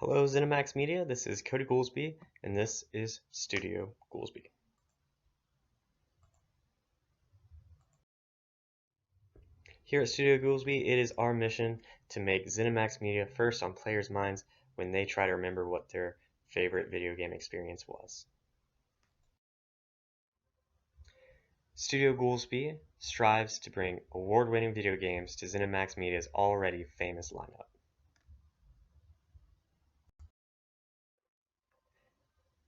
Hello ZeniMax Media, this is CodyGGoolsby, and this is Studio Goolsby. Here at Studio Goolsby, it is our mission to make ZeniMax Media first on players' minds when they try to remember what their favorite video game experience was. Studio Goolsby strives to bring award-winning video games to ZeniMax Media's already famous lineup.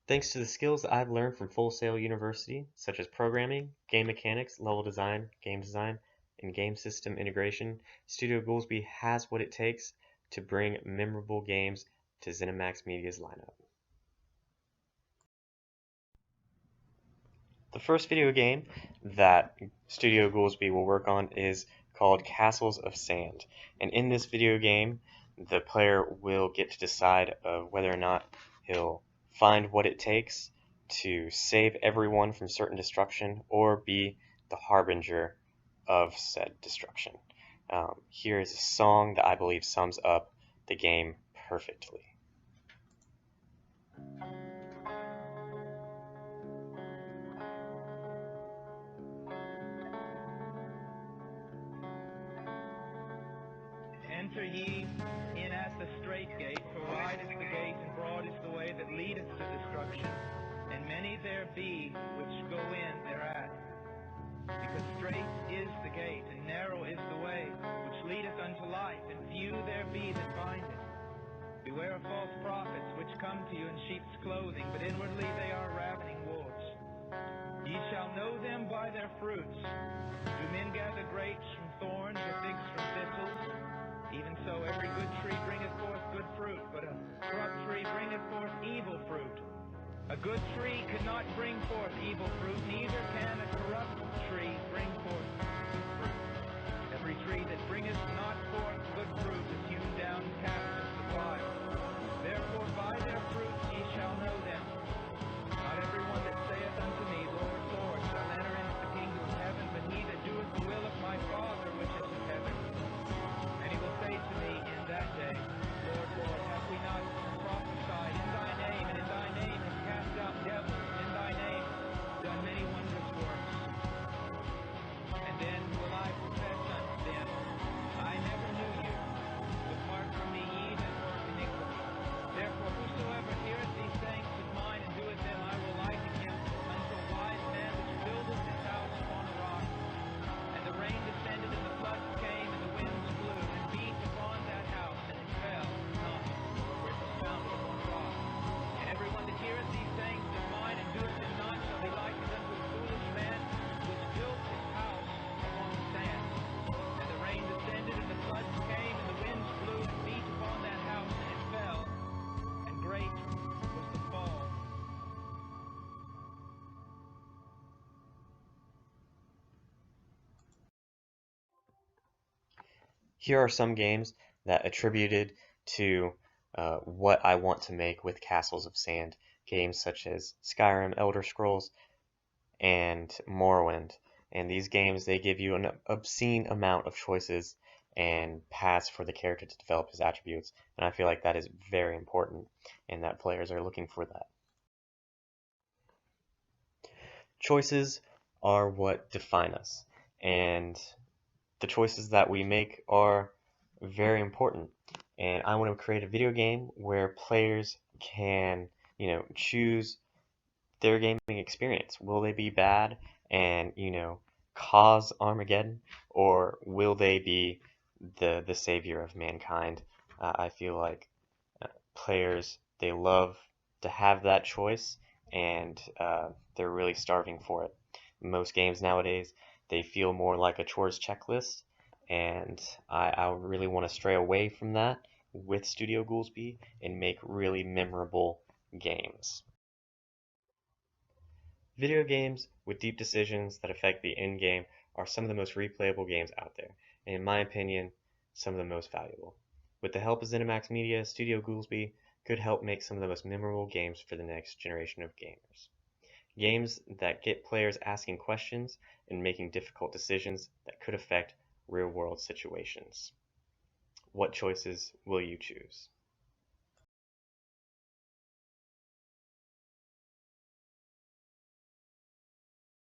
Thanks to the skills that I've learned from Full Sail University, such as programming, game mechanics, level design, and game system integration, Studio Goolsby has what it takes to bring memorable games to ZeniMax Media's lineup. The first video game that Studio Goolsby will work on is called Castles of Sand, and in this video game, the player will get to decide whether or not he'll find what it takes to save everyone from certain destruction or be the harbinger of said destruction. Here is a song that I believe sums up the game perfectly. Enter ye in at the strait gate, for wide is the gate, and broad is the way that leadeth to destruction, and many there be which go in thereat. Because strait is the gate, and narrow is the way, which leadeth unto life, and few there be that find it. Beware of false prophets, which come to you in sheep's clothing, but inwardly they are ravening wolves. Ye shall know them by their fruits. Do men gather grapes from thorns, or figs from thistles? Even so, every good tree bringeth forth good fruit, but a corrupt tree bringeth forth evil fruit. A good tree cannot bring forth evil fruit, neither can a corrupt tree bring forth good fruit. Every tree that bringeth not forth good fruit is hewn down and cast into the fire. Therefore by their fruits ye shall know them. Not every one that saith unto me, Lord, Lord, shall enter into the kingdom of heaven, but he that doeth the will of my Father which is in heaven. And he will say to me in that day, Lord, Lord, have we not prophesied in thy name, and in thy name have cast out devils, and in thy name done many wondrous works? And then will I profess unto them, I never knew you. Depart from me, ye that work iniquity. Therefore whosoever heareth these sayings of mine and doeth them, I will liken him unto a wise man which buildeth his house upon a rock. And the rain descended, and the floods came, and the winds blew, and beat upon that house, and it fell not, for it was founded upon a rock. And everyone that heareth these sayings of mine and doeth them not shall be likened unto a foolish man which built his house upon the sand. And the rain descended, and the floods came, and the winds blew, and beat upon that house, and it fell, and great was the fall. Here are some games that attributed to what I want to make with Castles of Sand. Games such as Skyrim, Elder Scrolls, and Morrowind. And these games, they give you an obscene amount of choices and paths for the character to develop his attributes. And I feel like that is very important and that players are looking for that. Choices are what define us. And the choices that we make are very important, and I want to create a video game where players can, choose their gaming experience. Will they be bad and, cause Armageddon, or will they be the savior of mankind? I feel like players, they love to have that choice, and they're really starving for it. Most games nowadays, they feel more like a chores checklist, and I really want to stray away from that with Studio Goolsby and make really memorable games. Video games with deep decisions that affect the end game are some of the most replayable games out there, and in my opinion, some of the most valuable. With the help of ZeniMax Media, Studio Goolsby could help make some of the most memorable games for the next generation of gamers. Games that get players asking questions and making difficult decisions that could affect real-world situations. What choices will you choose?